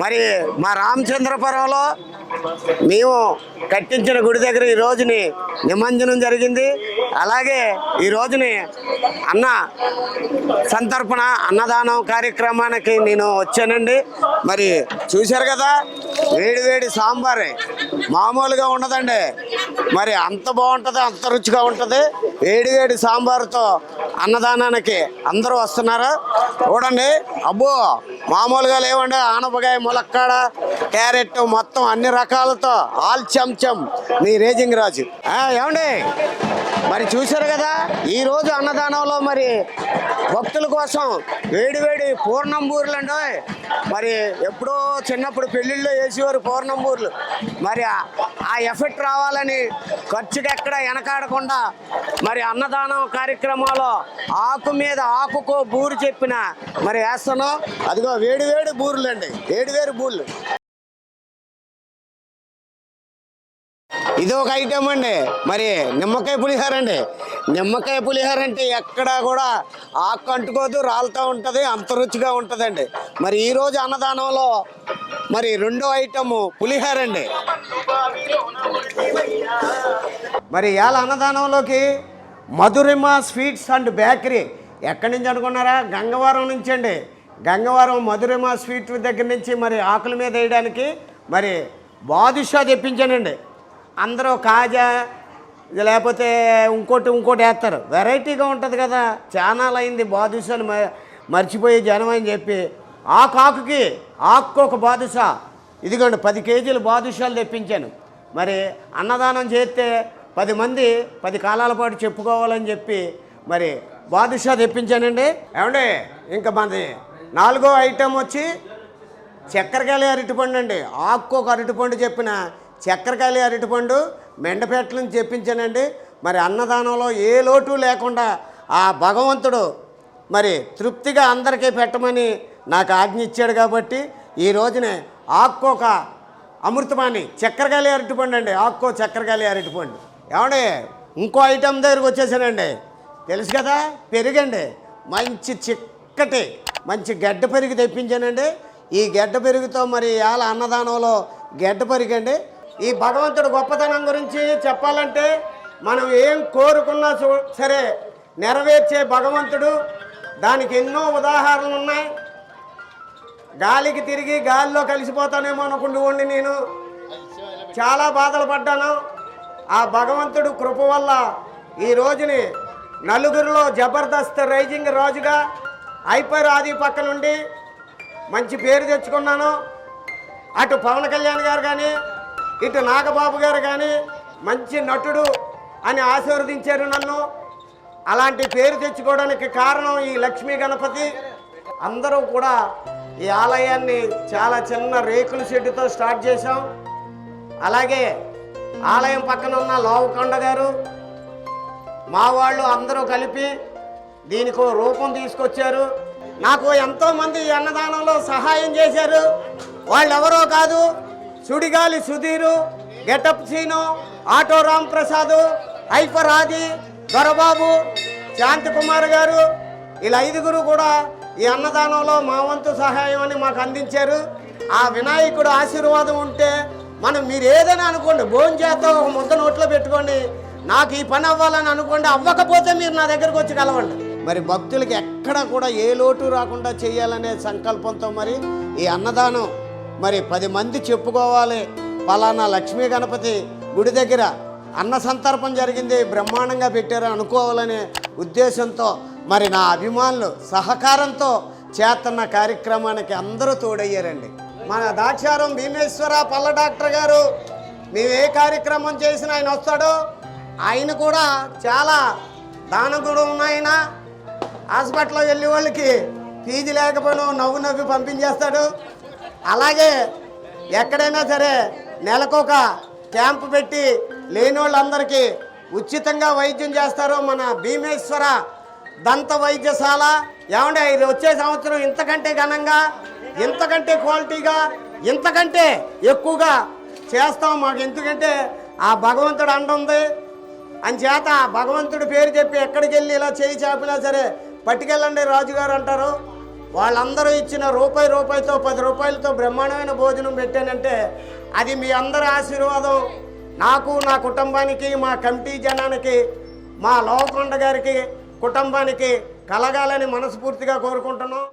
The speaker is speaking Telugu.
మరి మా రామచంద్రపురంలో మేము కట్టించిన గుడి దగ్గర ఈ రోజుని నిమజ్జనం జరిగింది. అలాగే ఈ రోజుని అన్న సంతర్పణ అన్నదానం కార్యక్రమానికి నేను వచ్చానండి. మరి చూశారు కదా, వేడి వేడి సాంబార్ మామూలుగా ఉండదండి. మరి అంత బాగుంటుంది, అంత రుచిగా ఉంటుంది. వేడి వేడి సాంబారుతో అన్నదానానికి అందరూ వస్తున్నారు చూడండి. అబ్బో మామూలుగా లేవండి. ఆనపకాయ, ములక్కాడ, క్యారెట్ మొత్తం అన్ని రకాలతో ఆల్ చెంచం మీ రేజింగ్ రాజు. ఏమండి మరి చూశారు కదా, ఈరోజు అన్నదానంలో మరి భక్తుల కోసం వేడి వేడి పూర్ణంబూర్లు అండి. మరి ఎప్పుడో చిన్నప్పుడు పెళ్ళిళ్ళు వేసేవారు పూర్ణంబూర్లు. మరి ఆ ఎఫెక్ట్ రావాలని ఖర్చుకి ఎక్కడ వెనకాడకుండా మరి అన్నదానం కార్యక్రమాల్లో ఆకు మీద ఆకుకో బూరు చెప్పిన మరి వేస్తున్నాం. అదిగో వేడి వేడి బూర్లు అండి, వేడి వేడి బూర్లు. ఇది ఒక ఐటమ్ అండి. మరి నిమ్మకాయ పులిహోర అండి. నిమ్మకాయ పులిహోర అంటే ఎక్కడా కూడా ఆకు అంటుకోదు, రాలుతూ ఉంటుంది, అంత రుచిగా ఉంటుందండి. మరి ఈరోజు అన్నదానంలో మరి రెండో ఐటమ్ పులిహోర అండి. మరి ఇవాళ అన్నదానంలోకి మధురిమ స్వీట్స్ అండ్ బేకరీ ఎక్కడి నుంచి అనుకున్నారా? గంగవరం నుంచి అండి. గంగవరం మధురిమ స్వీట్ దగ్గర నుంచి మరి ఆకుల మీద వేయడానికి మరి బాదుషా తెప్పించానండి. అందరూ కాజా లేకపోతే ఇంకోటి వేస్తారు. వెరైటీగా ఉంటుంది కదా. చాలా అయింది బాదుషాలు మర్చిపోయి జనం అని చెప్పి ఆకుకి ఒక బాదుషా, ఇదిగోండి 10 కేజీలు బాదుషాలు తెప్పించాను. మరి అన్నదానం చేస్తే 10 మంది 10 కాలాల పాటు చెప్పుకోవాలని చెప్పి మరి బాదుషా తెప్పించానండి. ఏమండి ఇంకా మనది 4వ ఐటెం వచ్చి చక్కెరకాయలు అరటిపండు అండి. ఆకు ఒక అరటిపండు చెప్పిన చక్కెరకాయలు అరటిపండు మెండపేట నుంచి తెప్పించానండి. మరి అన్నదానంలో ఏ లోటు లేకుండా ఆ భగవంతుడు మరి తృప్తిగా అందరికీ పెట్టమని నాకు ఆజ్ఞ ఇచ్చాడు. కాబట్టి ఈ రోజునే ఆకు ఒక అమృతమాని చక్కెరకాయలు అరటిపండు అండి. ఆకు చక్కెరకాయలు అరటిపండు. ఏమండి ఇంకో ఐటెం దగ్గరకు వచ్చేసానండి. తెలుసు కదా, పెరుగండి. మంచి చిక్కటి మంచి గడ్డ పెరుగు తెప్పించానండి. ఈ గడ్డ పెరుగుతో మరి ఇవాళ అన్నదానంలో గడ్డ పెరుగండి. ఈ భగవంతుడు గొప్పతనం గురించి చెప్పాలంటే మనం ఏం కోరుకున్నా సరే నెరవేర్చే భగవంతుడు. దానికి ఎన్నో ఉదాహరణలు ఉన్నాయి. గాలికి తిరిగి గాలిలో కలిసిపోతానేమో అనుకుంటూ నేను చాలా బాధలు పడ్డాను. ఆ భగవంతుడు కృప వల్ల ఈ రోజుని నలుగురిలో జబర్దస్త్ రైజింగ్ రాజుగా హైపర్ ఆది పక్క నుండి మంచి పేరు తెచ్చుకున్నాను. అటు పవన్ కళ్యాణ్ గారు కానీ ఇటు నాగబాబు గారు కానీ మంచి నటుడు అని ఆశీర్వదించారు నన్ను. అలాంటి పేరు తెచ్చుకోవడానికి కారణం ఈ లక్ష్మీ గణపతి. అందరూ కూడా ఈ ఆలయాన్ని చాలా చిన్న రేకుల షెడ్డుతో స్టార్ట్ చేశాం. అలాగే ఆలయం పక్కన ఉన్న లావుకొండ గారు మా వాళ్ళు అందరూ కలిపి దీనికి రూపం తీసుకొచ్చారు. నాకు ఎంతోమంది ఈ అన్నదానంలో సహాయం చేశారు. వాళ్ళు ఎవరో కాదు, Sudigali Sudheer, getup Seenu, auto Ram Prasad, hyper Aadi, Dorababu, Shanti Kumar గారు, ఇలా 5గురు కూడా ఈ అన్నదానంలో మా వంతు సహాయం అని మాకు అందించారు. ఆ వినాయకుడు ఆశీర్వాదం ఉంటే మనం మీరు ఏదైనా అనుకోండి, భోజనం చేత ఒక ముద్ద నోట్లో పెట్టుకోండి, నాకు ఈ పని అవ్వాలని అనుకోండి, అవ్వకపోతే మీరు నా దగ్గరకు వచ్చి కలవండి. మరి భక్తులకి ఎక్కడ కూడా ఏ లోటు రాకుండా చేయాలనే సంకల్పంతో మరి ఈ అన్నదానం మరి 10 మంది చెప్పుకోవాలి, పలానా లక్ష్మీ గణపతి గుడి దగ్గర అన్న సంతర్పణ జరిగింది, బ్రహ్మాండంగా పెట్టారు అనుకోవాలనే ఉద్దేశంతో మరి నా అభిమానులు సహకారంతో చేస్తున్న కార్యక్రమానికి అందరూ తోడయ్యారండి. మన దాక్షారం భీమేశ్వర పల్ల డాక్టర్ గారు మేము ఏ కార్యక్రమం చేసినా ఆయన వస్తాడు. ఆయన కూడా చాలా దానం కూడా ఉన్నాయన. హాస్పిటల్లో వెళ్ళే వాళ్ళకి ఫీజు లేకపోయినా నవ్వి పంపించేస్తాడు. అలాగే ఎక్కడైనా సరే నెలకొక క్యాంపు పెట్టి లేని వాళ్ళందరికీ ఉచితంగా వైద్యం చేస్తారు మన భీమేశ్వర దంత వైద్యశాల. ఏమంటే ఇది వచ్చే సంవత్సరం ఇంతకంటే ఘనంగా, ఇంతకంటే క్వాలిటీగా, ఇంతకంటే ఎక్కువగా చేస్తాం. మాకు ఎందుకంటే ఆ భగవంతుడు అంటుంది అని చేత ఆ భగవంతుడి పేరు చెప్పి ఎక్కడికి వెళ్ళి ఇలా చేయి చాపినా సరే పట్టుకెళ్ళండి రాజుగారు అంటారు. వాళ్ళందరూ ఇచ్చిన రూపాయితో 10 రూపాయలతో బ్రహ్మాండమైన భోజనం పెట్టానంటే అది మీ అందరి ఆశీర్వాదం. నాకు, నా కుటుంబానికి, మా కమిటీ జనానికి, మా లోకొండ గారికి కుటుంబానికి కలగాలని మనస్ఫూర్తిగా కోరుకుంటున్నాం.